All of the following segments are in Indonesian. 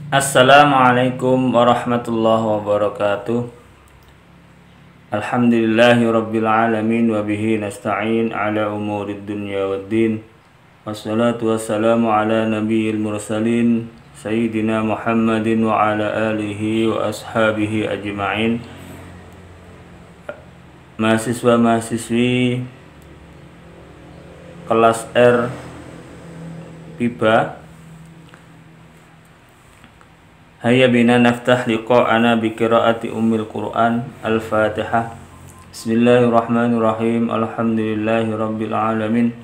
Assalamualaikum warahmatullahi wabarakatuh. Alhamdulillahirabbil alamin wa bihi nasta'in ala umurid dunya waddin. Wassalatu wassalamu ala nabiyil mursalin sayyidina Muhammadin wa ala alihi wa ashabihi ajma'in. Mahasiswa-mahasiswi kelas R PIBA, hayya bina naftah liqa'ana bi qiraati ummil Qur'an al-Fatihah. Bismillahirrahmanirrahim. Alhamdulillahi rabbil alamin.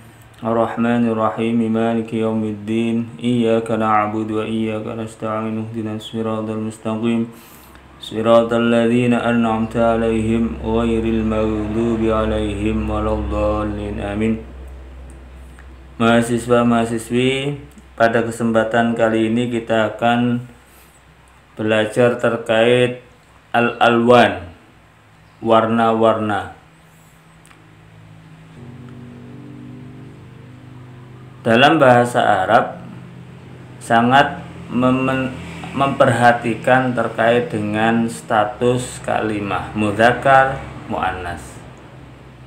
Ar-Rahmanir Rahim. Maliki yaumiddin. Iyyaka na'budu wa iyyaka nasta'in. Ihdinas siratal mustaqim. Siratal ladzina an'amta 'alaihim ghairil maghdubi 'alaihim waladdallin. Amin. Mahasiswa-mahasiswi, pada kesempatan kali ini kita akan belajar terkait al-alwan, warna-warna. Dalam bahasa Arab sangat memperhatikan terkait dengan status kalimah mudzakkar, muannas.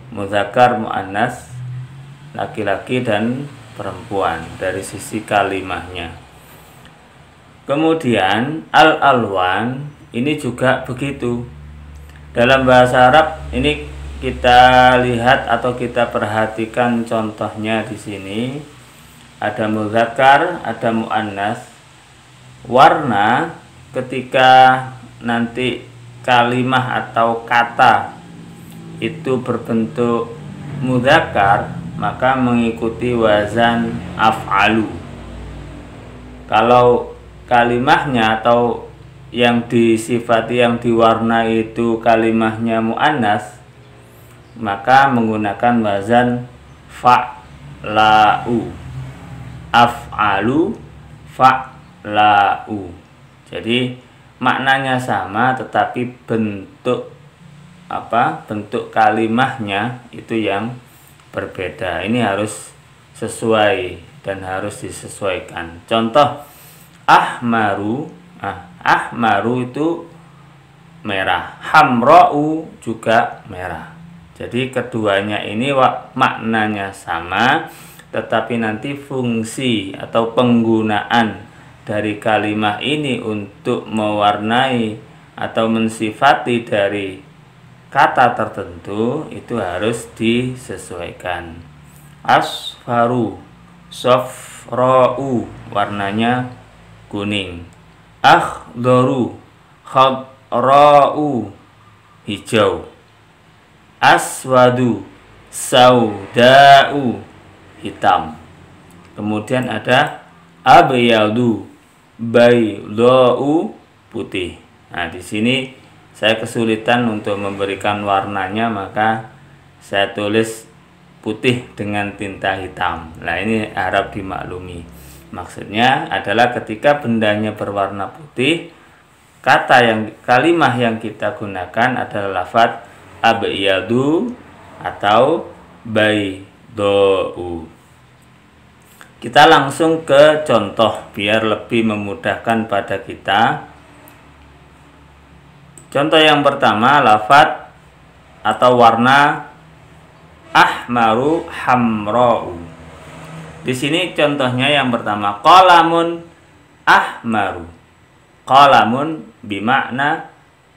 Mudzakkar, muannas, laki-laki dan perempuan dari sisi kalimahnya. Kemudian al-alwan ini juga begitu. Dalam bahasa Arab ini kita lihat atau kita perhatikan contohnya di sini. Ada mudzakkar, ada muannas. Warna ketika nanti kalimah atau kata itu berbentuk mudzakkar, maka mengikuti wazan af'alu. Kalau kalimahnya atau yang disifati, yang diwarnai itu kalimahnya muannas, maka menggunakan wazan fa'la'u. Af'alu, fa'la'u. Jadi maknanya sama, tetapi bentuk bentuk kalimahnya itu yang berbeda. Ini harus sesuai dan harus disesuaikan. Contoh ahmaru, ahmaru itu merah, hamra'u juga merah. Jadi keduanya ini maknanya sama, tetapi nanti fungsi atau penggunaan dari kalimah ini untuk mewarnai atau mensifati dari kata tertentu itu harus disesuaikan. Asfaru, safra'u, warnanya kuning. Akhdaru, khadra'u, hijau. Aswadu, sauda'u, hitam. Kemudian ada abyadu, bayda'u, putih. Nah, di sini saya kesulitan untuk memberikan warnanya, maka saya tulis putih dengan tinta hitam. Nah, ini harap dimaklumi. Maksudnya adalah ketika bendanya berwarna putih, kalimah yang kita gunakan adalah lafadz abyadu atau bayda'u. Kita langsung ke contoh biar lebih memudahkan pada kita. Contoh yang pertama, lafadz atau warna ahmaru, hamra'u. Di sini contohnya yang pertama, qalamun ahmaru. Qalamun bimakna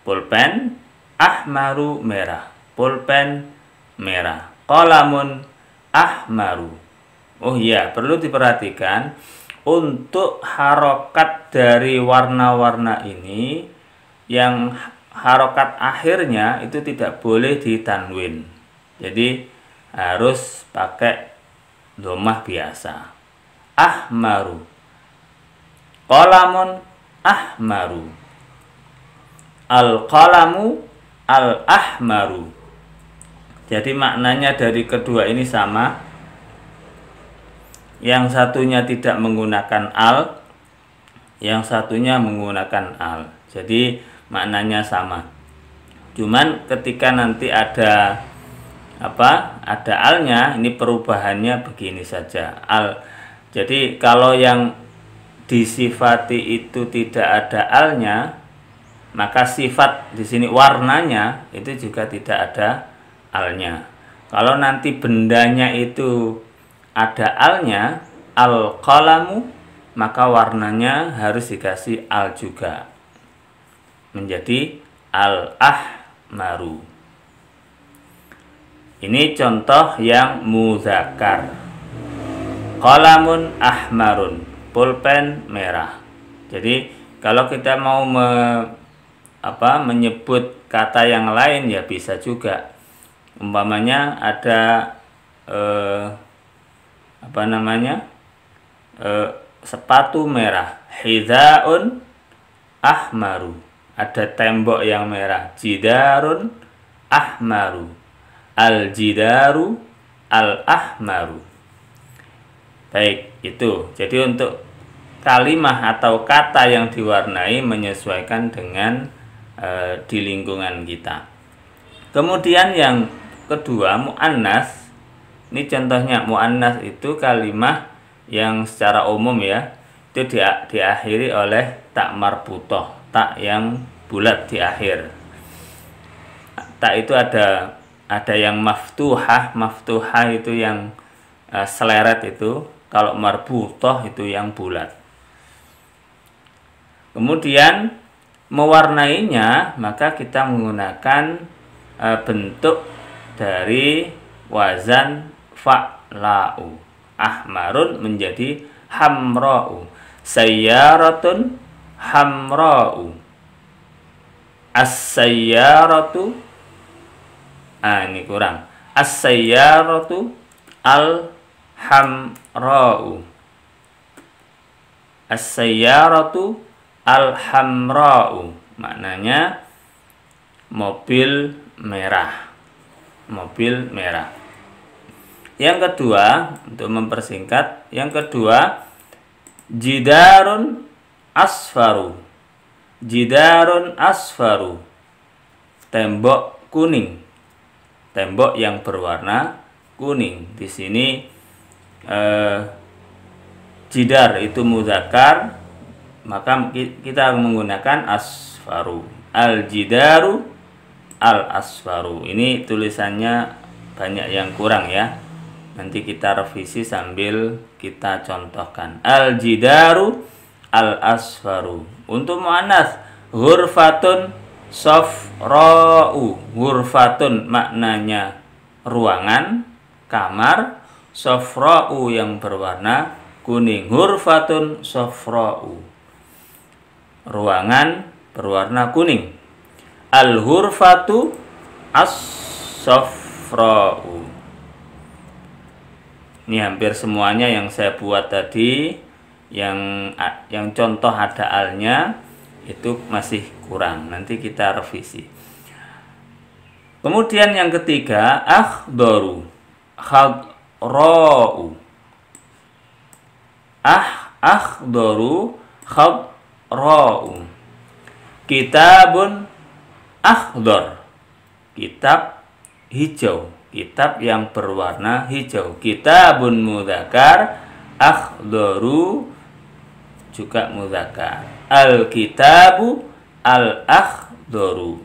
pulpen, ahmaru merah, pulpen merah. Qalamun ahmaru. Oh iya, perlu diperhatikan untuk harokat dari warna-warna ini, yang harokat akhirnya itu tidak boleh ditanwin. Jadi harus pakai dhammah biasa. Ahmaru, qalamun ahmaru, al-qalamu al-ahmaru. Jadi maknanya dari kedua ini sama. Yang satunya tidak menggunakan al, yang satunya menggunakan al. Jadi maknanya sama. Cuman ketika nanti ada alnya, ini perubahannya begini saja. Al. Jadi kalau yang disifati itu tidak ada alnya, maka sifat di sini warnanya itu juga tidak ada alnya. Kalau nanti bendanya itu ada alnya, al-qalamu, maka warnanya harus dikasih al juga, menjadi al-ahmaru. Ini contoh yang muzakkar. Qalamun ahmarun, pulpen merah. Jadi kalau kita mau menyebut kata yang lain ya bisa juga. Umpamanya ada sepatu merah, hidaun ahmaru, ada tembok yang merah, jidarun ahmaru, al jidaru al ahmaru. Baik, itu jadi untuk kalimah atau kata yang diwarnai menyesuaikan dengan di lingkungan kita. Kemudian yang kedua, muannas. Ini contohnya, muannas itu kalimah yang secara umum ya itu diakhiri oleh tak marbutoh, tak yang bulat di akhir. Tak itu ada yang maftuhah itu yang seleret itu, kalau marbutoh itu yang bulat. Kemudian mewarnainya maka kita menggunakan bentuk dari wazan fa'la'u. Ahmarun menjadi hamra'u, sayyaratun hamra'u, as-sayyaratu, ini kurang, as-sayyaratu al-hamra'u, as-sayyaratu al-hamra'u, maknanya mobil merah, mobil merah. Yang kedua, untuk mempersingkat, yang kedua, jidarun asfaru, jidarun asfaru, tembok kuning, tembok yang berwarna kuning. Di sini jidar itu muzakkar, maka kita menggunakan asfaru, al jidaru al asfaru. Ini tulisannya banyak yang kurang ya, nanti kita revisi sambil kita contohkan. Al jidaru al asfaru. Untuk muannas, ghurfatun safra'u. Ghurfatun maknanya ruangan, kamar, safra'u yang berwarna kuning. Ghurfatun safra'u, ruangan berwarna kuning. Al ghurfatu as-safra'u. Ini hampir semuanya yang saya buat tadi, yang contoh ada alnya itu masih kurang, nanti kita revisi. Kemudian yang ketiga, akhdaru, khadra'u. Akhdaru, khadra'u. Kitabun akhdar, kitab hijau, kitab yang berwarna hijau. Kitabun mudzakkar, akhdaru juga mudzakkar. Al-kitabu al-akhdaru,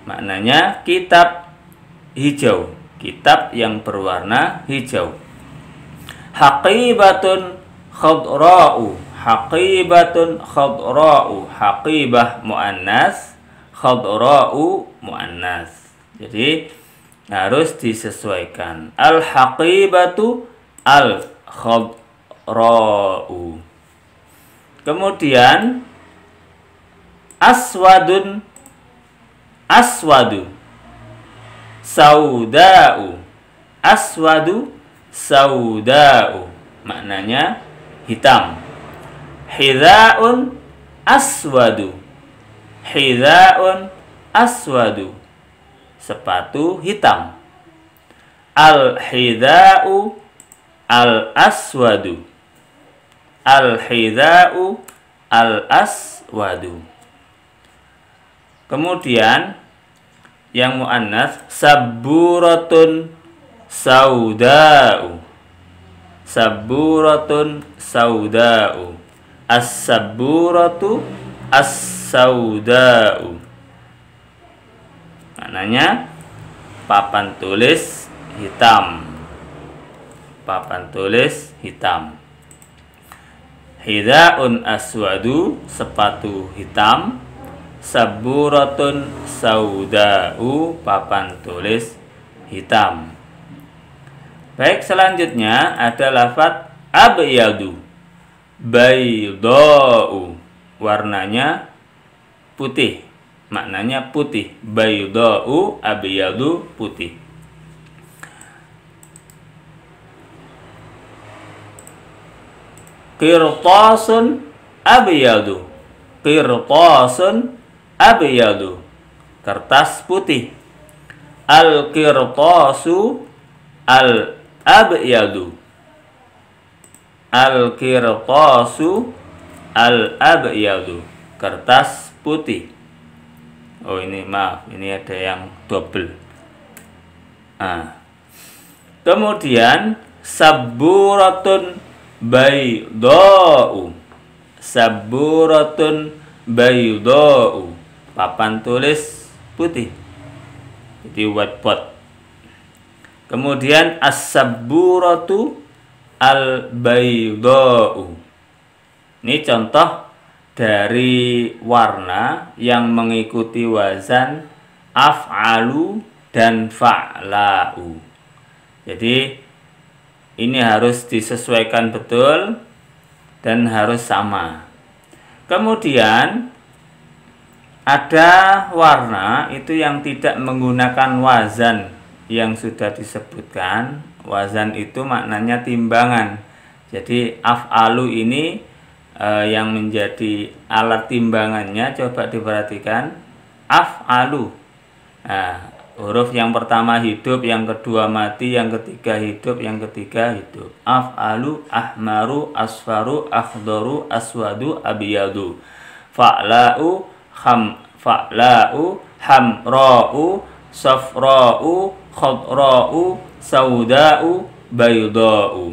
maknanya kitab hijau, kitab yang berwarna hijau. Haqibatun khadra'u, haqibatun khadra'u, haqibah muannas, khadra'u muannas. Jadi harus disesuaikan. Al-haqibatu al-khadra'u. Kemudian aswadun, aswadu, sauda'u, aswadu sauda'u, maknanya hitam. Hidha'un aswadu, hidha'un aswadu, sepatu hitam. Al-hidha'u al-aswadu, al-hidha'u al-aswadu. Kemudian yang muannas, sabburatun sauda'u, Sabburatun sauda'u. As-sabburatu as-sauda'u. Maknanya papan tulis hitam. Papan tulis hitam. Hidaun aswadu, sepatu hitam. Sabburatun sauda'u, papan tulis hitam. Baik, selanjutnya ada lafaz abyadu. Bayda'u, warnanya putih. Maknanya putih. Bayda'u, abyadu, putih. Qirtasun abyadu. Qirtasun abyadu, kertas putih. Al-qirtasu al-abyadu. Al-qirtasu al-abyadu, kertas putih. Oh, ini maaf, ini ada yang double. Kemudian sabburatun bayda'u. Sabburatun bayda'u, papan tulis putih. Jadi whiteboard. Kemudian as-sabburatu al-bayda'u. Ini contoh dari warna yang mengikuti wazan af'alu dan fa'la'u. Jadi ini harus disesuaikan betul dan harus sama. Kemudian ada warna itu yang tidak menggunakan wazan yang sudah disebutkan. Wazan itu maknanya timbangan. Jadi af'alu ini yang menjadi alat timbangannya, coba diperhatikan. Af'alu. Nah, huruf yang pertama hidup, yang kedua mati, yang ketiga hidup, yang ketiga hidup. Af'alu, ahmaru, asfaru, akhdaru, aswadu, abiyadu. Fa'la'u, fa'la'u, hamra'u, safra'u, khadra'u, sauda'u, bayda'u.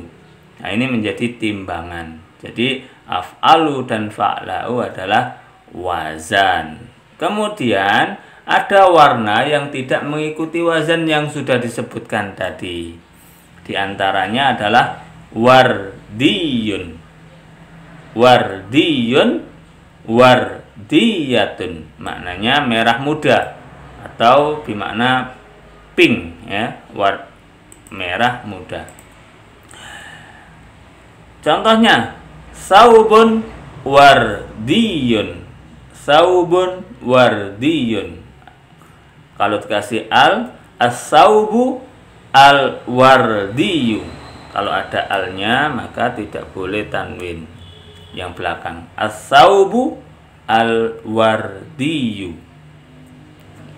Nah, ini menjadi timbangan. Jadi af'alu dan fa'la'u adalah wazan. Kemudian ada warna yang tidak mengikuti wazan yang sudah disebutkan tadi. Di antaranya adalah wardiyun. Wardiyun, wardiyatun. Maknanya merah muda atau bermakna pink, ya, merah muda. Contohnya saubun wardiyun. Saubun wardiyun. Kalau dikasih al, as-saubu al-wardiyu. Kalau ada alnya maka tidak boleh tanwin yang belakang. As-saubu al-wardiyu.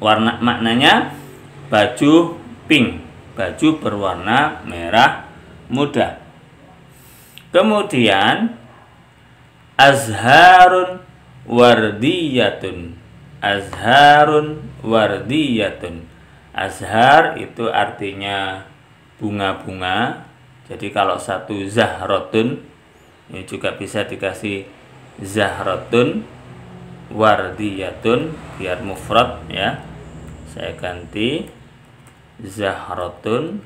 Warna maknanya baju pink, baju berwarna merah muda. Kemudian azharun wardiyatun. Azharun wardiyatun. Azhar itu artinya bunga-bunga. Jadi kalau satu zahrotun, ini juga bisa dikasih zahrotun wardiyatun biar mufrad, ya. Saya ganti zahrotun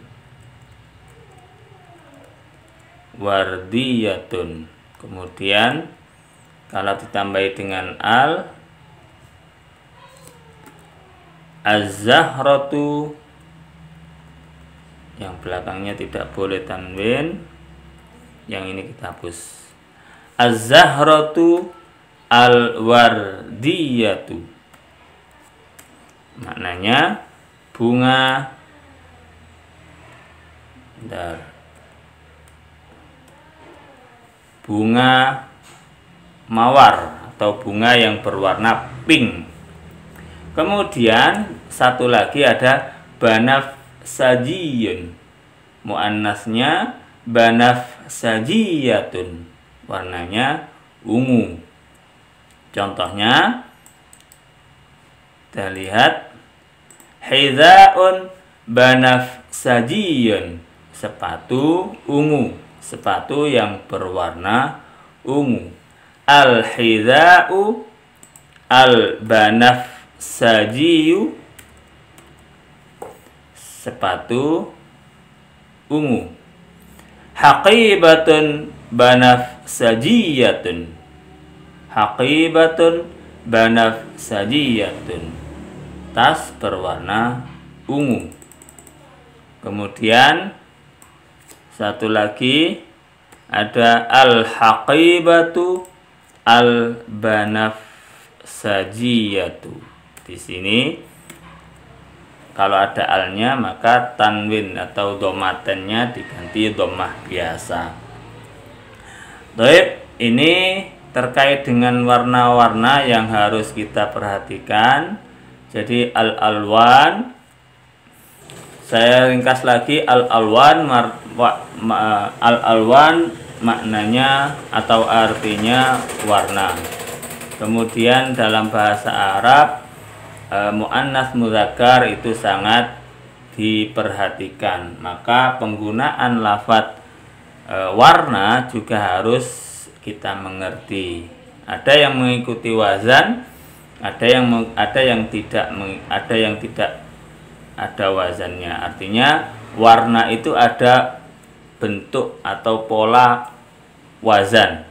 wardiyatun. Kemudian kalau ditambahi dengan al, az-zahratu, yang belakangnya tidak boleh tanwin, yang ini kita hapus. Az-zahratu al-wardiyatu. Maknanya bunga bunga mawar atau bunga yang berwarna pink. Kemudian satu lagi ada banafsajiyun. Muannasnya banafsajiyatun. Warnanya ungu. Contohnya kita lihat hidzaun banafsajiyun, sepatu ungu. sepatu yang berwarna ungu. Al-hidha'u al-banafsajiyu, sepatu ungu. Haqibatun banafsajiyatun, haqibatun banafsajiyatun, tas berwarna ungu. Kemudian satu lagi ada al-haqibatu al-banafsajiyatu. Di sini kalau ada alnya maka tanwin atau domatennya diganti domah biasa. Baik, ini terkait dengan warna-warna yang harus kita perhatikan. Jadi al-alwan, saya ringkas lagi, al-alwan maknanya atau artinya warna. Kemudian dalam bahasa Arab muannas mudzakkar itu sangat diperhatikan, maka penggunaan lafadz warna juga harus kita mengerti. Ada yang mengikuti wazan, ada yang tidak ada wazannya. Artinya warna itu ada bentuk atau pola wazan,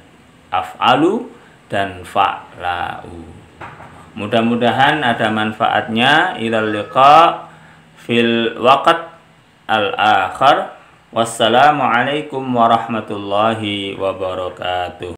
af'alu dan fa'lau. Mudah-mudahan ada manfaatnya. Ilal liqa fil waqt al-akhir. Wassalamualaikum warahmatullahi wabarakatuh.